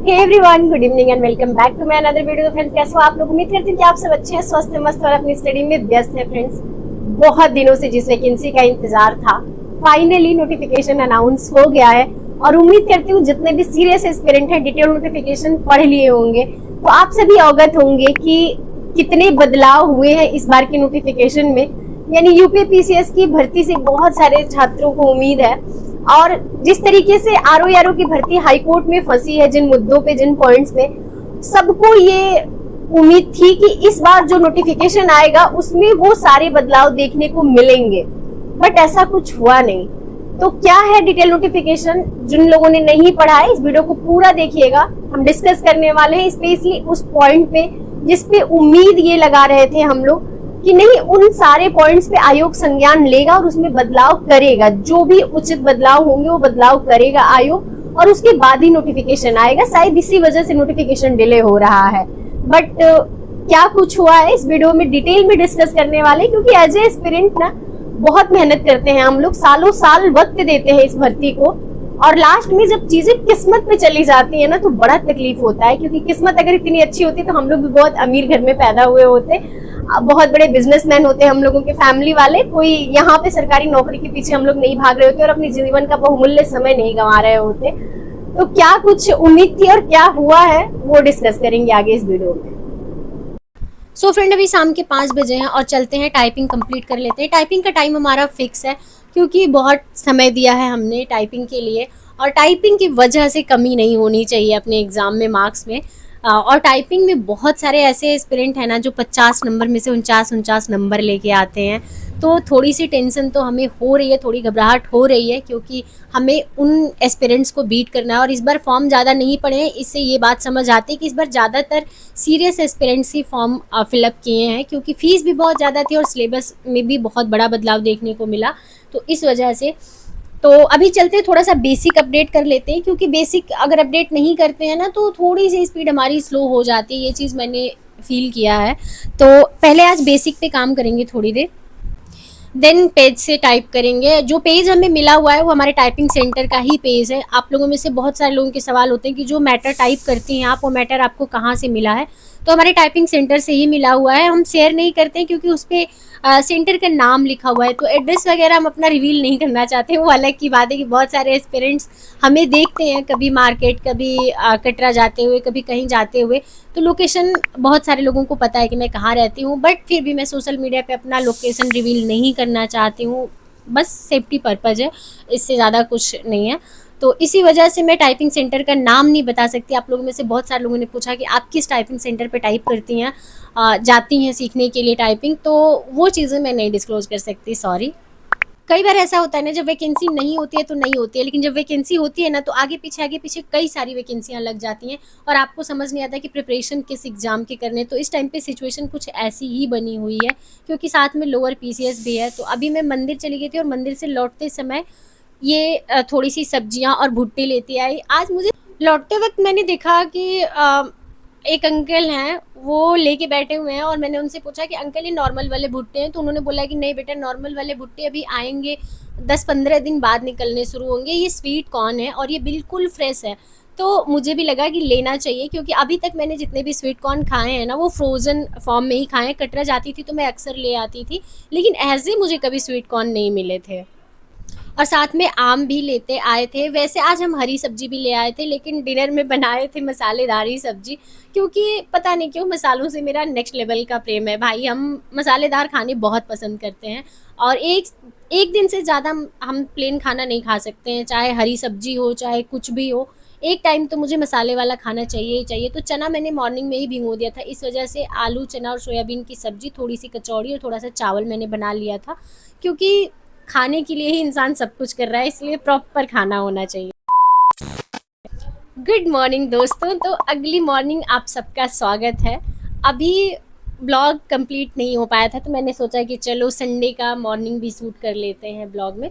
Hey everyone, good evening and welcome back to my another video. तो friends, कैसे हो आप लोग? उम्मीद करती हूँ कि आप सब अच्छे हैं, स्वस्थ हैं, मस्त और अपनी स्टडी में व्यस्त हैं। फ्रेंड्स, बहुत दिनों से जिस वैकेंसी का इंतजार था, फाइनली नोटिफिकेशन अनाउंस हो गया है और उम्मीद करती हूँ जितने भी सीरियस एस्पिरेंट हैं डिटेल नोटिफिकेशन पढ़ लिए होंगे तो आप सभी अवगत होंगे कि कितने बदलाव हुए हैं इस बार की नोटिफिकेशन में। यानी यूपीपीसीएस की भर्ती से बहुत सारे छात्रों को उम्मीद है और जिस तरीके से आरओ की भर्ती हाईकोर्ट में फंसी है, जिन मुद्दों पे, जिन पॉइंट्स पे, सबको ये उम्मीद थी कि इस बार जो नोटिफिकेशन आएगा उसमें वो सारे बदलाव देखने को मिलेंगे, बट ऐसा कुछ हुआ नहीं। तो क्या है डिटेल नोटिफिकेशन? जिन लोगों ने नहीं पढ़ा है इस वीडियो को पूरा देखिएगा। हम डिस्कस करने वाले हैं स्पेशली उस पॉइंट पे जिसपे उम्मीद ये लगा रहे थे हम लोग कि नहीं, उन सारे पॉइंट्स पे आयोग संज्ञान लेगा और उसमें बदलाव करेगा। जो भी उचित बदलाव होंगे वो बदलाव करेगा आयोग और उसके बाद ही नोटिफिकेशन आएगा। शायद इसी वजह से नोटिफिकेशन डिले हो रहा है, बट क्या कुछ हुआ है इस वीडियो में डिटेल में डिस्कस करने वाले, क्योंकि एज ए एस्पिरेंट ना बहुत मेहनत करते हैं हम लोग, सालों साल वक्त देते हैं इस भर्ती को और लास्ट में जब चीजें किस्मत पे चली जाती है ना तो बड़ा तकलीफ होता है। क्योंकि किस्मत अगर इतनी अच्छी होती तो हम लोग भी बहुत अमीर घर में पैदा हुए होते, बहुत बड़े बिजनेसमैन होते हम लोगों के फैमिली वाले, कोई यहाँ पे सरकारी नौकरी के पीछे हम लोग नहीं भाग रहे होते और अपने जीवन का बहुमूल्य समय नहीं गंवा रहे होते। तो क्या कुछ उम्मीद थी और क्या हुआ है वो डिस्कस करेंगे आगे इस वीडियो में। सो फ्रेंड, अभी शाम के 5 बजे हैं और चलते हैं टाइपिंग कंप्लीट कर लेते हैं। टाइपिंग का टाइम हमारा फिक्स है क्योंकि बहुत समय दिया है हमने टाइपिंग के लिए और टाइपिंग की वजह से कमी नहीं होनी चाहिए अपने एग्ज़ाम में, मार्क्स में। और टाइपिंग में बहुत सारे ऐसे एस्पिरेंट हैं ना जो 50 नंबर में से 49 नंबर लेके आते हैं। तो थोड़ी सी टेंशन तो हमें हो रही है, थोड़ी घबराहट हो रही है क्योंकि हमें उन एस्पिरेंट्स को बीट करना है। और इस बार फॉर्म ज़्यादा नहीं पड़े हैं, इससे ये बात समझ आती है कि इस बार ज़्यादातर सीरियस एस्पिरेंट्स ही फॉर्म फिलअप किए हैं क्योंकि फ़ीस भी बहुत ज़्यादा थी और सिलेबस में भी बहुत बड़ा बदलाव देखने को मिला। तो इस वजह से तो अभी चलते हैं, थोड़ा सा बेसिक अपडेट कर लेते हैं क्योंकि बेसिक अगर अपडेट नहीं करते हैं ना तो थोड़ी सी स्पीड हमारी स्लो हो जाती है। ये चीज़ मैंने फील किया है। तो पहले आज बेसिक पे काम करेंगे थोड़ी देर, देन पेज से टाइप करेंगे। जो पेज हमें मिला हुआ है वो हमारे टाइपिंग सेंटर का ही पेज है। आप लोगों में से बहुत सारे लोगों के सवाल होते हैं कि जो मैटर टाइप करती हैं आप, वो मैटर आपको कहाँ से मिला है? तो हमारे टाइपिंग सेंटर से ही मिला हुआ है। हम शेयर नहीं करते हैं क्योंकि उस पर सेंटर का नाम लिखा हुआ है, तो एड्रेस वगैरह हम अपना रिवील नहीं करना चाहते। वो अलग की बात है कि बहुत सारे एस्पिरेंट्स हमें देखते हैं कभी मार्केट, कभी कटरा जाते हुए, कभी कहीं जाते हुए, तो लोकेशन बहुत सारे लोगों को पता है कि मैं कहाँ रहती हूँ, बट फिर भी मैं सोशल मीडिया पे अपना लोकेशन रिवील नहीं करना चाहती हूँ। बस सेफ्टी पर्पज़ है, इससे ज़्यादा कुछ नहीं है। तो इसी वजह से मैं टाइपिंग सेंटर का नाम नहीं बता सकती। आप लोगों में से बहुत सारे लोगों ने पूछा कि आप किस टाइपिंग सेंटर पे टाइप करती हैं, जाती हैं सीखने के लिए टाइपिंग, तो वो चीज़ें मैं नहीं डिस्क्लोज कर सकती, सॉरी। कई बार ऐसा होता है ना, जब वैकेंसी नहीं होती है तो नहीं होती है, लेकिन जब वैकेंसी होती है ना तो आगे पीछे कई सारी वैकेंसियां लग जाती हैं और आपको समझ नहीं आता कि प्रिपरेशन किस एग्ज़ाम की करने। तो इस टाइम पे सिचुएशन कुछ ऐसी ही बनी हुई है क्योंकि साथ में लोअर पीसीएस भी है। तो अभी मैं मंदिर चली गई थी और मंदिर से लौटते समय ये थोड़ी सी सब्जियां और भुट्टे लेती आई। आज मुझे लौटते वक्त मैंने देखा कि एक अंकल हैं, वो लेके बैठे हुए हैं और मैंने उनसे पूछा कि अंकल ये नॉर्मल वाले भुट्टे हैं? तो उन्होंने बोला कि नहीं बेटा, नॉर्मल वाले भुट्टे अभी आएंगे, 10-15 दिन बाद निकलने शुरू होंगे। ये स्वीट कॉर्न है और ये बिल्कुल फ्रेश है। तो मुझे भी लगा कि लेना चाहिए क्योंकि अभी तक मैंने जितने भी स्वीट कॉर्न खाए हैं ना वो फ्रोज़न फॉर्म में ही खाए हैं। कटरा जाती थी तो मैं अक्सर ले आती थी, लेकिन ऐसे मुझे कभी स्वीट कॉर्न नहीं मिले थे। और साथ में आम भी लेते आए थे। वैसे आज हम हरी सब्जी भी ले आए थे, लेकिन डिनर में बनाए थे मसालेदार ही सब्जी क्योंकि पता नहीं क्यों मसालों से मेरा नेक्स्ट लेवल का प्रेम है भाई। हम मसालेदार खाने बहुत पसंद करते हैं और एक दिन से ज़्यादा हम प्लेन खाना नहीं खा सकते हैं, चाहे हरी सब्जी हो चाहे कुछ भी हो। एक टाइम तो मुझे मसाले वाला खाना चाहिए ही चाहिए। तो चना मैंने मॉर्निंग में ही भिगो दिया था, इस वजह से आलू, चना और सोयाबीन की सब्जी, थोड़ी सी कचौड़ी और थोड़ा सा चावल मैंने बना लिया था क्योंकि खाने के लिए ही इंसान सब कुछ कर रहा है, इसलिए प्रॉपर खाना होना चाहिए। गुड मॉर्निंग दोस्तों, तो अगली मॉर्निंग आप सबका स्वागत है। अभी ब्लॉग कंप्लीट नहीं हो पाया था तो मैंने सोचा कि चलो संडे का मॉर्निंग भी शूट कर लेते हैं ब्लॉग में।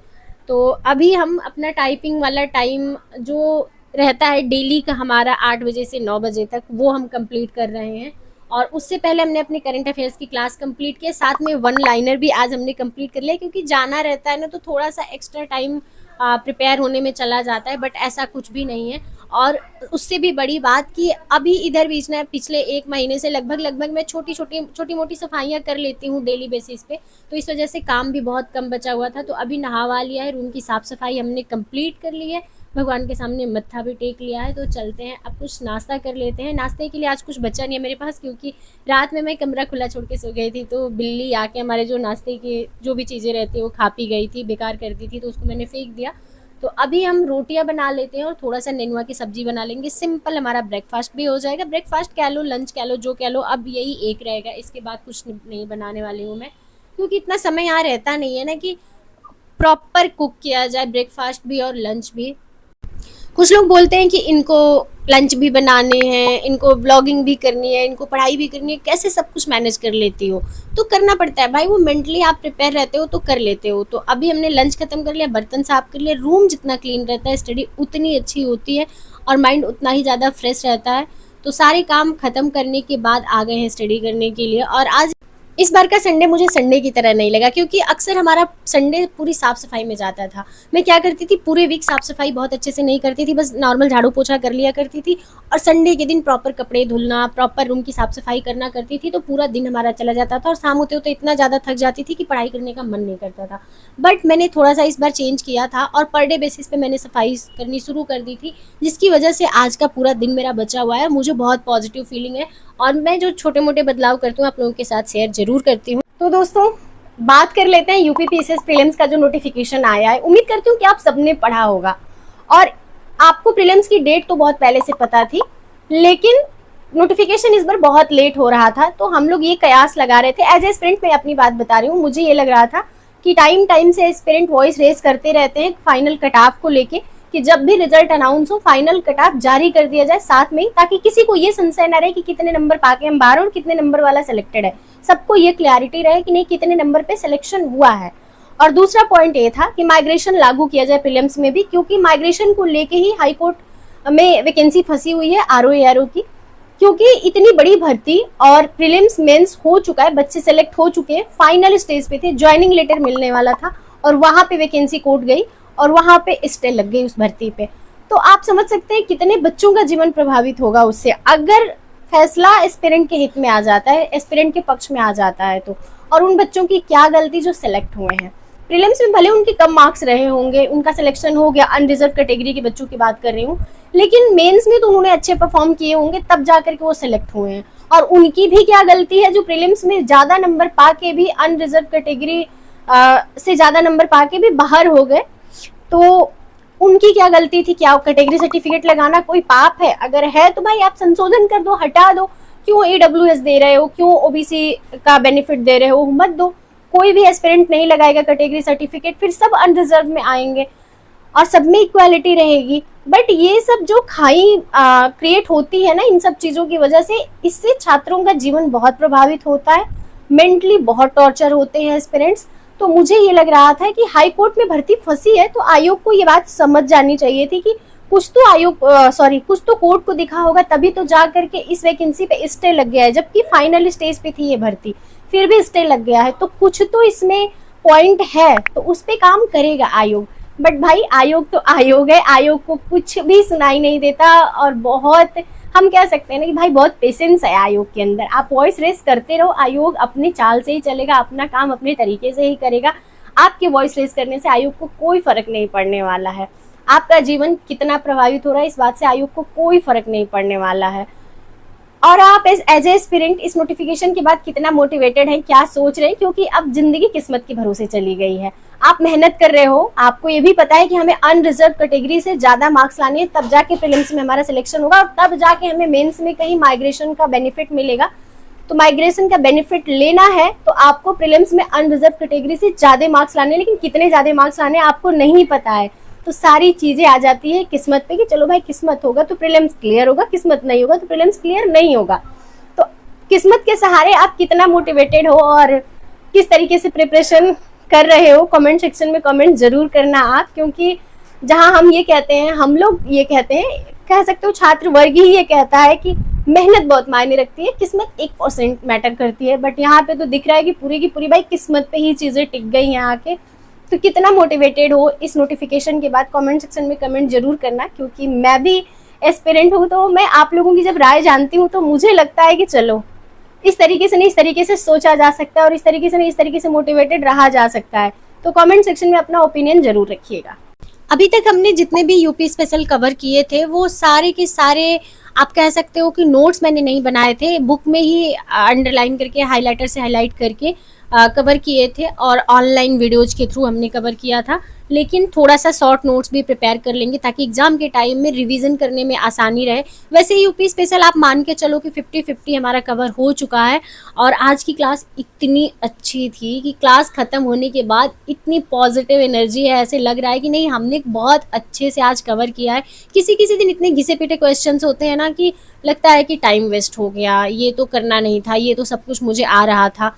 तो अभी हम अपना टाइपिंग वाला टाइम जो रहता है डेली का हमारा 8 बजे से 9 बजे तक, वो हम कंप्लीट कर रहे हैं। और उससे पहले हमने अपने करंट अफेयर्स की क्लास कंप्लीट की, साथ में 1 लाइनर भी आज हमने कंप्लीट कर लिया क्योंकि जाना रहता है ना तो थोड़ा सा एक्स्ट्रा टाइम प्रिपेयर होने में चला जाता है, बट ऐसा कुछ भी नहीं है। और उससे भी बड़ी बात कि अभी इधर बीच में पिछले 1 महीने से लगभग मैं छोटी मोटी सफाइयाँ कर लेती हूँ डेली बेसिस पे, तो इस वजह से काम भी बहुत कम बचा हुआ था। तो अभी नहावा लिया है, रूम की साफ़ सफाई हमने कंप्लीट कर ली है, भगवान के सामने मत्था भी टेक लिया है। तो चलते हैं अब कुछ नाश्ता कर लेते हैं। नाश्ते के लिए आज कुछ बचा नहीं है मेरे पास, क्योंकि रात में मैं कमरा खुला छोड़ के सो गई थी, तो बिल्ली आके हमारे जो नाश्ते के जो भी चीज़ें रहती है वो खा पी गई थी, बेकार कर दी थी, तो उसको मैंने फेंक दिया। तो अभी हम रोटियां बना लेते हैं और थोड़ा सा नेनुआ की सब्जी बना लेंगे, सिंपल हमारा ब्रेकफास्ट भी हो जाएगा। ब्रेकफास्ट कह लो, लंच कह लो, जो कह लो, अब यही एक रहेगा, इसके बाद कुछ नहीं बनाने वाली हूँ मैं, क्योंकि इतना समय यहाँ रहता नहीं है ना कि प्रॉपर कुक किया जाए ब्रेकफास्ट भी और लंच भी। कुछ लोग बोलते हैं कि इनको लंच भी बनाने हैं, इनको ब्लॉगिंग भी करनी है, इनको पढ़ाई भी करनी है, कैसे सब कुछ मैनेज कर लेती हो? तो करना पड़ता है भाई, वो मेंटली आप प्रिपेयर रहते हो तो कर लेते हो। तो अभी हमने लंच खत्म कर लिया, बर्तन साफ कर लिया, रूम जितना क्लीन रहता है स्टडी उतनी अच्छी होती है और माइंड उतना ही ज़्यादा फ्रेश रहता है। तो सारे काम खत्म करने के बाद आ गए हैं स्टडी करने के लिए। और आज इस बार का संडे मुझे संडे की तरह नहीं लगा, क्योंकि अक्सर हमारा संडे पूरी साफ सफाई में जाता था। मैं क्या करती थी, पूरे वीक साफ सफाई बहुत अच्छे से नहीं करती थी, बस नॉर्मल झाड़ू पोछा कर लिया करती थी, और संडे के दिन प्रॉपर कपड़े धुलना, प्रॉपर रूम की साफ सफाई करना करती थी, तो पूरा दिन हमारा चला जाता था और शाम होते होते इतना ज़्यादा थक जाती थी कि पढ़ाई करने का मन नहीं करता था। बट मैंने थोड़ा सा इस बार चेंज किया था और पर डे बेसिस पे मैंने सफाई करनी शुरू कर दी थी, जिसकी वजह से आज का पूरा दिन मेरा बचा हुआ है। मुझे बहुत पॉजिटिव फीलिंग है और मैं जो छोटे मोटे बदलाव करती हूँ आप लोगों के साथ शेयर जरूर करती हूँ। तो दोस्तों, बात कर लेते हैं यूपी पीसीएस प्रीलिम्स का जो नोटिफिकेशन आया है। उम्मीद करती हूँ कि आप सबने पढ़ा होगा और आपको प्रीलिम्स की डेट तो बहुत पहले से पता थी, लेकिन नोटिफिकेशन इस बार बहुत लेट हो रहा था। तो हम लोग ये कयास लगा रहे थे, एज ए एस्पिरेंट मैं अपनी बात बता रही हूँ, मुझे ये लग रहा था कि टाइम से एस्पिरेंट वॉइस रेस करते रहते हैं फाइनल कट ऑफ को लेके, कि जब भी रिजल्ट अनाउंस हो फाइनल कट ऑफ जारी कर दिया जाए साथ में ही, ताकि किसी को ये संशय न रहे कि कितने नंबर पाके हम बाहर और कितने नंबर वाला सिलेक्टेड है। सबको ये क्लैरिटी रहे कि नहीं कितने नंबर पे सिलेक्शन हुआ है। और दूसरा पॉइंट ये था कि माइग्रेशन लागू किया जाए प्रीलिम्स में भी, क्योंकि माइग्रेशन को लेके ही हाई कोर्ट में वैकेंसी फंसी हुई है आरओ की, क्योंकि इतनी बड़ी भर्ती और प्रीलिम्स मेंस हो चुका है, बच्चे सेलेक्ट हो चुके हैं, फाइनल स्टेज पे थे, ज्वाइनिंग लेटर मिलने वाला था और वहां पे वैकेंसी कोर्ट गई और वहां पे स्टे लग गई उस भर्ती पे। तो आप समझ सकते हैं कितने बच्चों का जीवन प्रभावित होगा उससे, अगर फैसला एस्पिरेंट के हित में आ जाता है, एस्पिरेंट के पक्ष में आ जाता है तो। और उन बच्चों की क्या गलती जो सेलेक्ट हुए हैं प्रीलिम्स में, भले उनके कम मार्क्स रहे होंगे, उनका सिलेक्शन हो गया, अनरिजर्व कैटेगरी के बच्चों की बात कर रही हूँ, लेकिन मेंस में तो उन्होंने अच्छे परफॉर्म किए होंगे तब जाकर के वो सिलेक्ट हुए हैं। और उनकी भी क्या गलती है जो प्रीलिम्स में ज्यादा नंबर पाके भी अनरिजर्व कैटेगरी से ज्यादा नंबर पाके भी बाहर हो गए, तो उनकी क्या गलती थी? क्या कैटेगरी सर्टिफिकेट लगाना कोई पाप है? अगर है तो भाई आप संशोधन कर दो, हटा दो। क्यों ईडब्ल्यूएस दे रहे हो, क्यों ओबीसी का बेनिफिट दे रहे हो, मत दो। कोई भी एस्पिरेंट नहीं लगाएगा कैटेगरी सर्टिफिकेट, फिर सब अनरिजर्व में आएंगे और सब में इक्वालिटी रहेगी। बट ये सब जो खाई क्रिएट होती है ना इन सब चीजों की वजह से, इससे छात्रों का जीवन बहुत प्रभावित होता है, मेंटली बहुत टॉर्चर होते हैं एस्पिरेंट्स। तो मुझे ये लग रहा था कि हाई कोर्ट में भर्ती फंसी है तो आयोग को ये बात समझ जानी चाहिए थी कि कुछ तो कुछ तो कोर्ट को दिखा होगा, तभी तो जा करके इस वैकेंसी पे स्टे लग गया है, जबकि फाइनल स्टेज पे थी ये भर्ती, फिर भी स्टे लग गया है। तो कुछ तो इसमें पॉइंट है, तो उस पे काम करेगा आयोग। बट भाई आयोग तो आयोग है, आयोग को कुछ भी सुनाई नहीं देता और बहुत, हम कह सकते हैं ना कि भाई बहुत पेशेंस है आयोग के अंदर। आप वॉइस रेस करते रहो, आयोग अपनी चाल से ही चलेगा, अपना काम अपने तरीके से ही करेगा। आपके वॉइस रेस करने से आयोग को कोई फर्क नहीं पड़ने वाला है। आपका जीवन कितना प्रभावित हो रहा है इस बात से आयोग को कोई फर्क नहीं पड़ने वाला है। और आप एज ए एस्पिरेंट इस नोटिफिकेशन के बाद कितना मोटिवेटेड हैं, क्या सोच रहे हैं? क्योंकि अब जिंदगी किस्मत के भरोसे चली गई है। आप मेहनत कर रहे हो, आपको ये भी पता है कि हमें अनरिजर्व कैटेगरी से ज्यादा मार्क्स लाने हैं, तब जाके प्रीलिम्स में हमारा सिलेक्शन होगा और तब जाके हमें मेंस में कहीं माइग्रेशन का बेनिफिट मिलेगा। तो माइग्रेशन का बेनिफिट लेना है तो आपको प्रीलिम्स में अनरिजर्व कैटेगरी से ज्यादा मार्क्स लाने, लेकिन कितने ज्यादा मार्क्स लाने आपको नहीं पता है। तो सारी चीजें आ जाती है किस्मत पे कि चलो भाई किस्मत होगा तो प्रीलिम्स क्लियर होगा, किस्मत नहीं होगा तो प्रीलिम्स क्लियर नहीं होगा। तो किस्मत के सहारे आप कितना मोटिवेटेड हो और किस तरीके से प्रिपरेशन कर रहे हो, कमेंट सेक्शन में कमेंट जरूर करना आप। क्योंकि जहां हम ये कहते हैं, हम लोग ये कहते हैं, कह सकते हो छात्र वर्ग ही ये कहता है कि मेहनत बहुत मायने रखती है, किस्मत 1% मैटर करती है। बट यहाँ पे तो दिख रहा है कि पूरी की पूरी भाई किस्मत पे ही चीजें टिक गई हैं आके। तो कितना मोटिवेटेड हो इस नोटिफिकेशन के बाद कमेंट सेक्शन में कमेंट जरूर करना, क्योंकि मैं भी एस्पिरेंट हूँ, तो मैं आप लोगों की जब राय जानती हूँ तो मुझे लगता है कि चलो इस तरीके से नहीं, इस तरीके से सोचा जा सकता है, और इस तरीके से नहीं, इस तरीके से मोटिवेटेड रहा जा सकता है। तो कमेंट सेक्शन में अपना ओपिनियन जरूर रखिएगा। अभी तक हमने जितने भी यूपी स्पेशल कवर किए थे वो सारे के सारे आप कह सकते हो कि नोट्स मैंने नहीं बनाए थे, बुक में ही अंडरलाइन करके हाइलाइटर से हाईलाइट करके कवर किए थे, और ऑनलाइन वीडियोज के थ्रू हमने कवर किया था। लेकिन थोड़ा सा शॉर्ट नोट्स भी प्रिपेयर कर लेंगे ताकि एग्जाम के टाइम में रिवीजन करने में आसानी रहे। वैसे यूपी स्पेशल आप मान के चलो कि 50-50 हमारा कवर हो चुका है। और आज की क्लास इतनी अच्छी थी कि क्लास ख़त्म होने के बाद इतनी पॉजिटिव एनर्जी है, ऐसे लग रहा है कि नहीं हमने बहुत अच्छे से आज कवर किया है। किसी किसी दिन इतने घिसे पिटे क्वेश्चंस होते हैं ना कि लगता है कि टाइम वेस्ट हो गया, ये तो करना नहीं था, ये तो सब कुछ मुझे आ रहा था।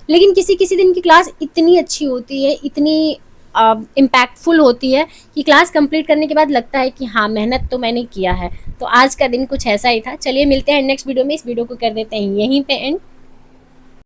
लेकिन किसी किसी दिन की क्लास इतनी अच्छी होती है, इतनी इम्पैक्टफुल होती है कि क्लास कंप्लीट करने के बाद लगता है कि हाँ मेहनत तो मैंने किया है। तो आज का दिन कुछ ऐसा ही था। चलिए मिलते हैं नेक्स्ट वीडियो में। इस वीडियो को कर देते हैं यहीं पे एंड।